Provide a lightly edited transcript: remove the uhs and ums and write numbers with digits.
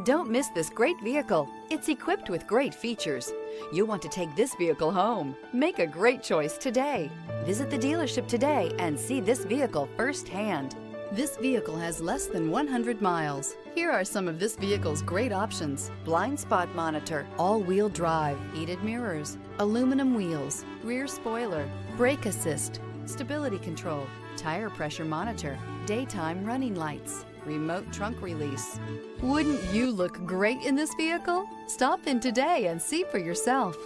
Don't miss this great vehicle. It's equipped with great features. You'll want to take this vehicle home. Make a great choice today. Visit the dealership today and see this vehicle firsthand. This vehicle has less than 100 miles. Here are some of this vehicle's great options: blind spot monitor, all-wheel drive, heated mirrors, aluminum wheels, rear spoiler, brake assist, stability control, tire pressure monitor, daytime running lights, remote trunk release. Wouldn't you look great in this vehicle? Stop in today and see for yourself.